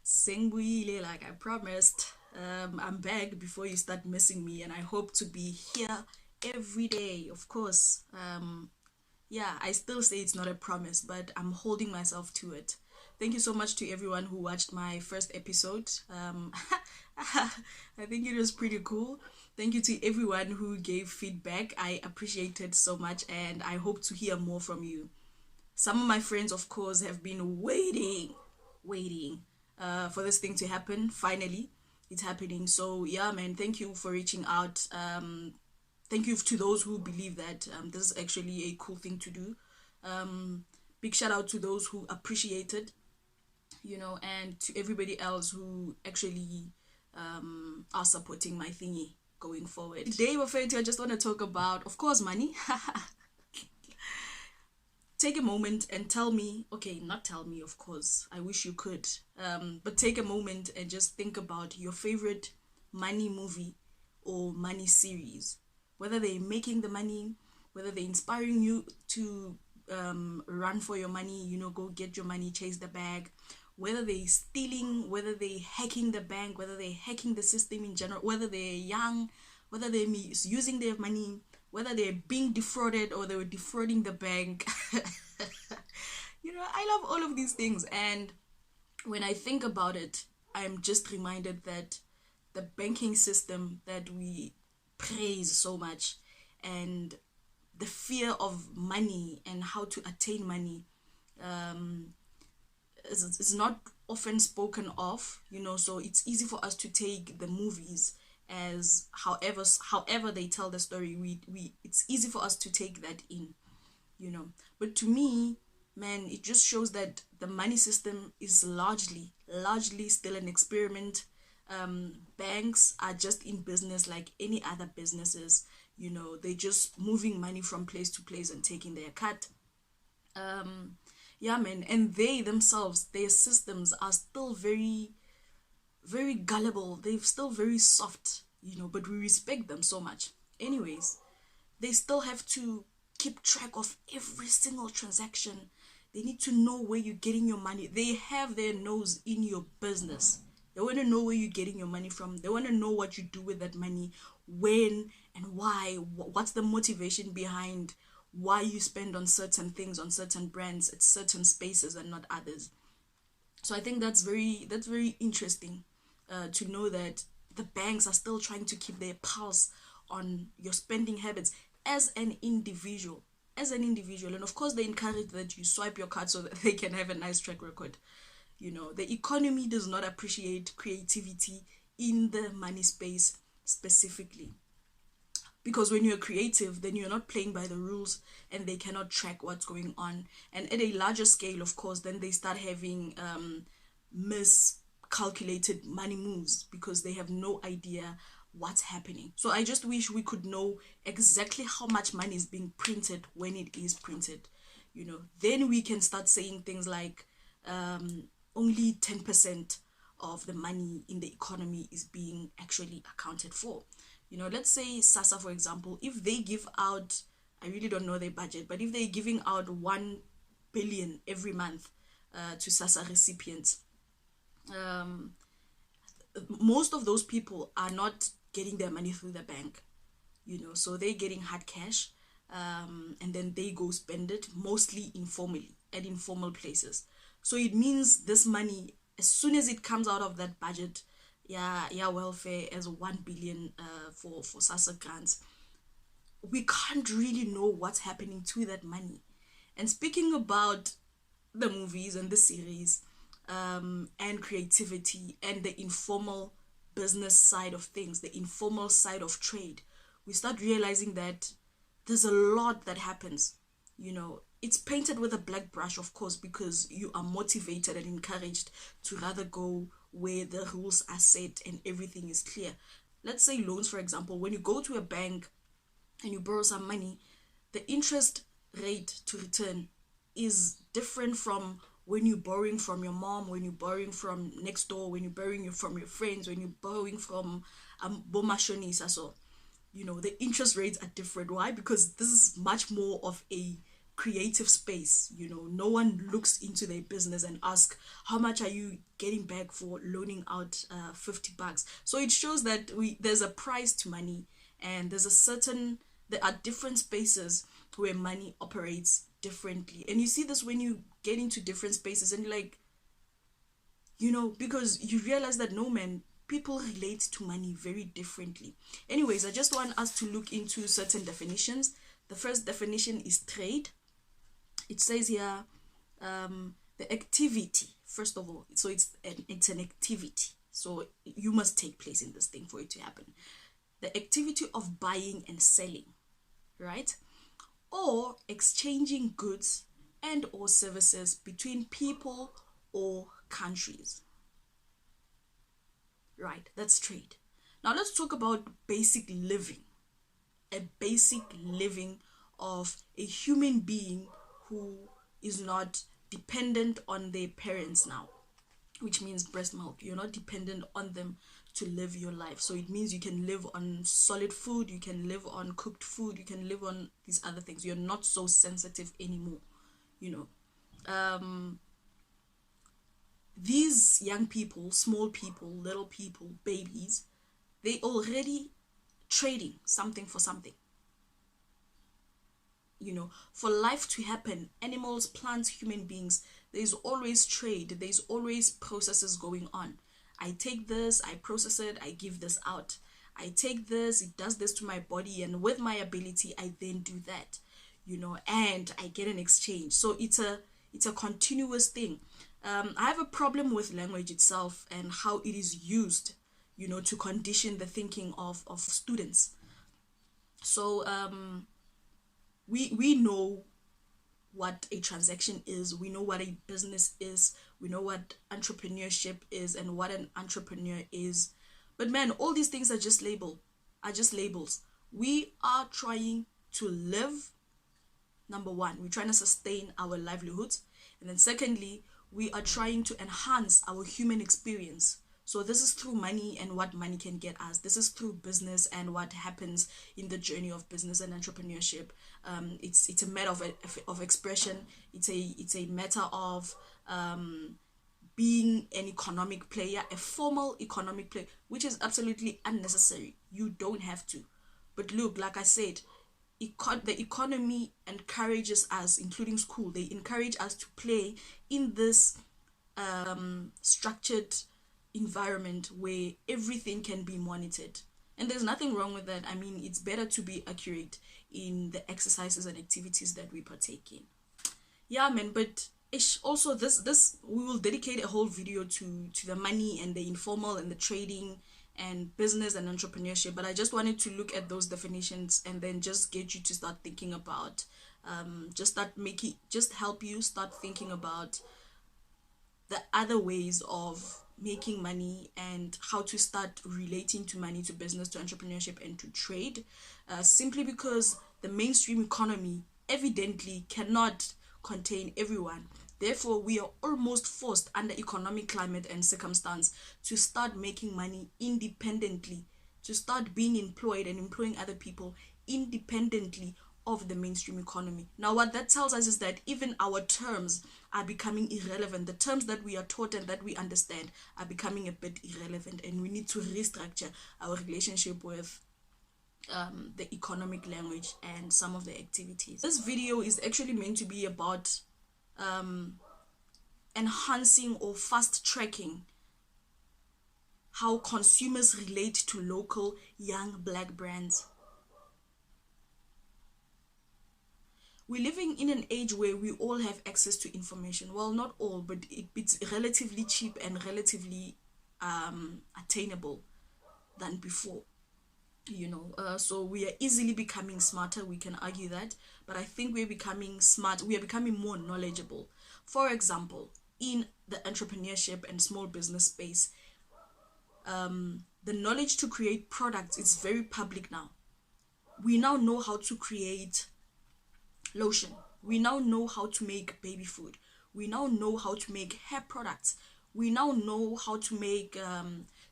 Sengbuile, like I promised. I'm back before you start missing me, and I hope to be here every day, of course. Yeah, I still say it's not a promise, but I'm holding myself to it. Thank you so much to everyone who watched my first episode. I think it was pretty cool. Thank you to everyone who gave feedback. I appreciate it so much, and I hope to hear more from you. Some of my friends, of course, have been waiting for this thing to happen. Finally, it's happening. So yeah, man, thank you for reaching out. Thank you to those who believe that this is actually a cool thing to do. Big shout out to those who appreciate it, and to everybody else who actually are supporting my thingy going forward. Today, I just want to talk about, of course, money. Take a moment and tell me, okay, not tell me, of course, I wish you could, but take a moment and just think about your favorite money movie or money series, whether they're making the money, whether they're inspiring you to run for your money, go get your money, chase the bag, whether they're stealing, whether they're hacking the bank, whether they're hacking the system in general, whether they're young, whether they're misusing their money, whether they're being defrauded or they were defrauding the bank. I love all of these things. And when I think about it, I'm just reminded that the banking system that we praise so much, and the fear of money and how to attain money, is not often spoken of, so it's easy for us to take the movies as however they tell the story. We It's easy for us to take that in, but to me, man, it just shows that the money system is largely still an experiment. Banks are just in business like any other businesses. They're just moving money from place to place and taking their cut. Yeah, man, and they themselves, their systems are still very, very gullible. They're still very soft, but we respect them so much. Anyways, they still have to keep track of every single transaction. They need to know where you're getting your money. They have their nose in your business. They want to know where you're getting your money from. They want to know what you do with that money, when and why. What's the motivation behind why you spend on certain things, on certain brands, at certain spaces and not others. So I think that's very interesting, to know that the banks are still trying to keep their pulse on your spending habits as an individual. And of course they encourage that you swipe your card so that they can have a nice track record. The economy does not appreciate creativity in the money space specifically, because when you're creative, then you're not playing by the rules, and they cannot track what's going on. And at a larger scale, of course, then they start having miscalculated money moves because they have no idea what's happening. So I just wish we could know exactly how much money is being printed when it is printed. Then we can start saying things like, only 10% of the money in the economy is being actually accounted for. Let's say SASA, for example, if they give out, I really don't know their budget, but if they're giving out 1 billion every month to SASA recipients, most of those people are not getting their money through the bank, so they're getting hard cash, and then they go spend it mostly informally at informal places. So it means this money, as soon as it comes out of that budget, welfare, as 1 billion for SASA grants, we can't really know what's happening to that money. And speaking about the movies and the series, and creativity and the informal business side of things, the informal side of trade, we start realizing that there's a lot that happens. It's painted with a black brush, of course, because you are motivated and encouraged to rather go where the rules are set and everything is clear. Let's say loans, for example. When you go to a bank and you borrow some money, the interest rate to return is different from when you're borrowing from your mom, when you're borrowing from next door, when you're borrowing from your friends, when you're borrowing from bomashonisa. So the interest rates are different. Why? Because this is much more of a creative space. No one looks into their business and ask, how much are you getting back for loaning out $50? So it shows that there's a price to money, and there are different spaces where money operates differently. And you see this when you get into different spaces, and you're like, because you realize that, no, man, people relate to money very differently. Anyways, I just want us to look into certain definitions. The first definition is trade. It says here, the activity, first of all. So it's an activity. So you must take place in this thing for it to happen. The activity of buying and selling, right? Or exchanging goods and or services between people or countries. Right, that's trade. Now let's talk about basic living. A basic living of a human being who is not dependent on their parents now, which means breast milk. You're not dependent on them to live your life. So it means you can live on solid food, you can live on cooked food, you can live on these other things. You're not so sensitive anymore, These young people, small people, little people, babies, they already trading something for something. For life to happen, animals, plants, human beings, there's always trade, there's always processes going on. I take this, I process it, I give this out. I take this, it does this to my body, and with my ability, I then do that, and I get an exchange. So it's a continuous thing. I have a problem with language itself and how it is used, to condition the thinking of students. So we know what a transaction is, we know what a business is, we know what entrepreneurship is and what an entrepreneur is. But man, all these things are just labels. We are trying to live. Number one, we're trying to sustain our livelihoods. And then secondly, we are trying to enhance our human experience. So this is through money and what money can get us. This is through business and what happens in the journey of business and entrepreneurship. It's a matter of expression. It's a matter of being an economic player, a formal economic player, which is absolutely unnecessary. You don't have to. But look, like I said, the economy encourages us, including school, they encourage us to play in this structured environment where everything can be monitored. And there's nothing wrong with that. I mean, it's better to be accurate in the exercises and activities that we partake in. Yeah, man, but also this we will dedicate a whole video to the money and the informal and the trading and business and entrepreneurship. But I just wanted to look at those definitions and then just get you to start thinking about just help you start thinking about the other ways of making money and how to start relating to money, to business, to entrepreneurship, and to trade, simply because the mainstream economy evidently cannot contain everyone. Therefore, we are almost forced under economic climate and circumstance to start making money independently, to start being employed and employing other people independently of the mainstream economy. Now, what that tells us is that even our terms are becoming irrelevant. The terms that we are taught and that we understand are becoming a bit irrelevant, and we need to restructure our relationship with the economic language and some of the activities. This video is actually meant to be about enhancing or fast tracking how consumers relate to local young black brands. We're living in an age where we all have access to information. Well, not all, but it's relatively cheap and relatively attainable than before. So we are easily becoming smarter, we can argue that, but I think we're becoming smart, we are becoming more knowledgeable. For example, in the entrepreneurship and small business space, the knowledge to create products is very public now. We now know how to create lotion, we now know how to make baby food, we now know how to make hair products, we now know how to make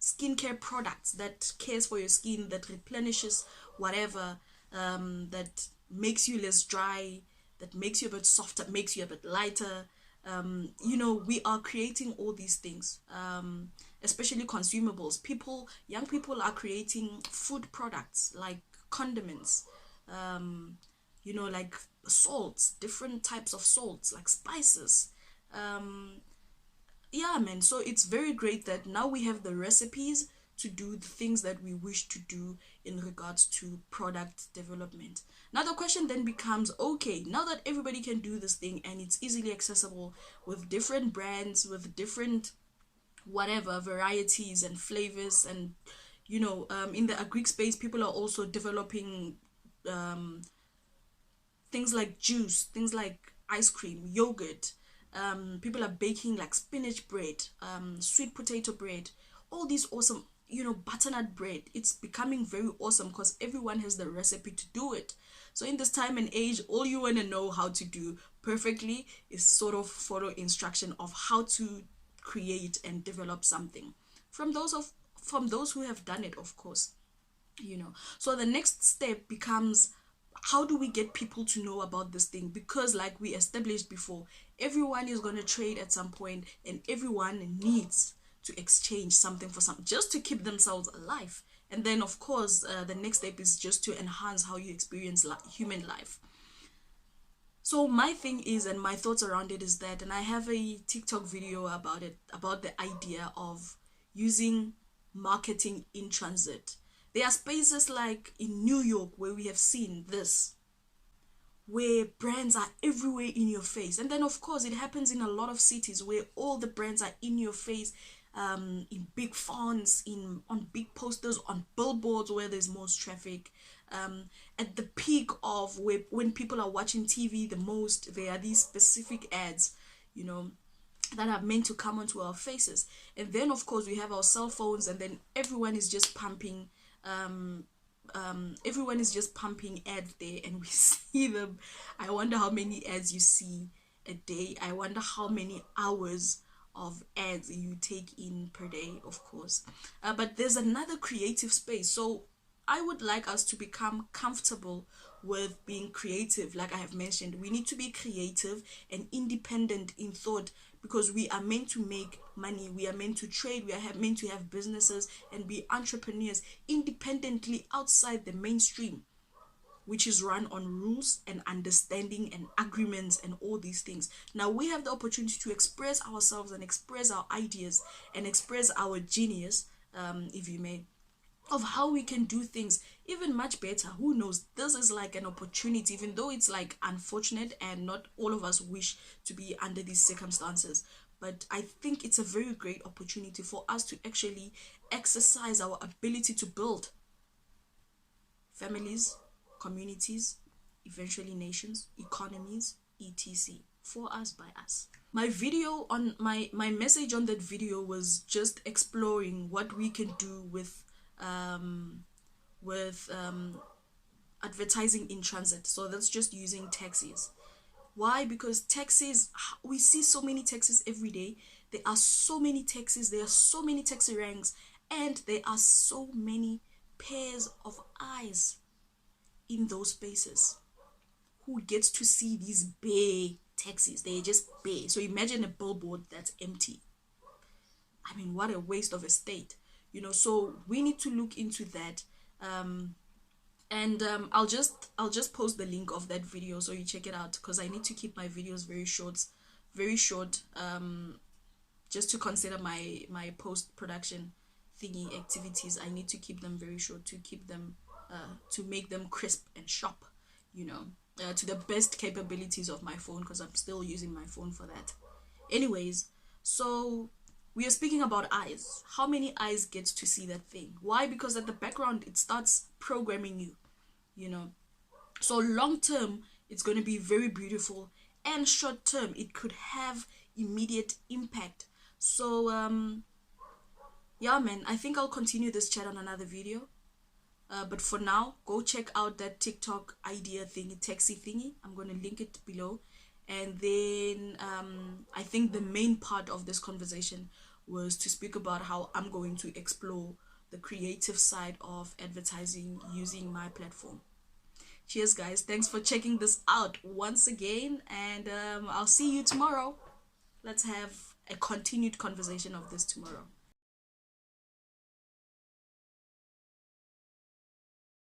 skincare products that cares for your skin, that replenishes whatever, that makes you less dry, that makes you a bit softer, makes you a bit lighter. You know, we are creating all these things, especially consumables. Young people are creating food products like condiments, you know, like salts, different types of salts, like spices. Yeah, man, so it's very great that now we have the recipes to do the things that we wish to do in regards to product development. Now the question then becomes, okay, now that everybody can do this thing and it's easily accessible with different brands, with different whatever varieties and flavors, and you know, in the agri space, people are also developing um, things like juice, things like ice cream, yogurt. People are baking like spinach bread, sweet potato bread, all these awesome, you know, butternut bread. It's becoming very awesome because everyone has the recipe to do it. So in this time and age, all you want to know how to do perfectly is sort of follow instruction of how to create and develop something from those who have done it, of course, you know. So the next step becomes, how do we get people to know about this thing? Because like we established before, everyone is going to trade at some point, and everyone needs to exchange something for something just to keep themselves alive. And then of course, the next step is just to enhance how you experience human life. So my thing is, and my thoughts around it is that, and I have a TikTok video about it, about the idea of using marketing in transit. There are spaces like in New York where we have seen this, where brands are everywhere in your face. And then of course it happens in a lot of cities where all the brands are in your face, in big fonts, on big posters, on billboards where there's most traffic. At the peak of when people are watching TV the most, there are these specific ads, you know, that are meant to come onto our faces. And then of course we have our cell phones, and then everyone is just pumping ads there, and we see them. I wonder how many ads you see a day. I wonder how many hours of ads you take in per day, of course. But there's another creative space. So I would like us to become comfortable with being creative. Like I have mentioned, we need to be creative and independent in thought, because we are meant to make money, we are meant to trade, we are meant to have businesses and be entrepreneurs independently outside the mainstream, which is run on rules and understanding and agreements and all these things. Now we have the opportunity to express ourselves and express our ideas and express our genius, if you may, of how we can do things even much better. Who knows? This is like an opportunity, even though it's like unfortunate and not all of us wish to be under these circumstances. But I think it's a very great opportunity for us to actually exercise our ability to build families, communities, eventually nations, economies, etc. For us, by us. My video on my message on that video was just exploring what we can do with advertising in transit. So that's just using taxis. Why? Because taxis, we see so many taxis every day. There are so many taxis, there are so many taxi ranks, and there are so many pairs of eyes in those spaces. Who gets to see these bare taxis? They're just bare. So imagine a billboard that's empty. I mean, what a waste of a state, you know. So we need to look into that. I'll just post the link of that video so you check it out, because I need to keep my videos very short, just to consider my post-production thingy activities. I need to keep them very short, to keep them to make them crisp and sharp, you know, to the best capabilities of my phone, because I'm still using my phone for that. Anyways, so we are speaking about eyes. How many eyes gets to see that thing? Why? Because at the background it starts programming you, you know. So long term it's going to be very beautiful, and short term it could have immediate impact. So yeah, man, I think I'll continue this chat on another video. But for now, go check out that TikTok idea thingy, taxi thingy. I'm going to link it below. And then I think the main part of this conversation was to speak about how I'm going to explore the creative side of advertising using my platform. Cheers, guys. Thanks for checking this out once again, and I'll see you tomorrow. Let's have a continued conversation of this tomorrow.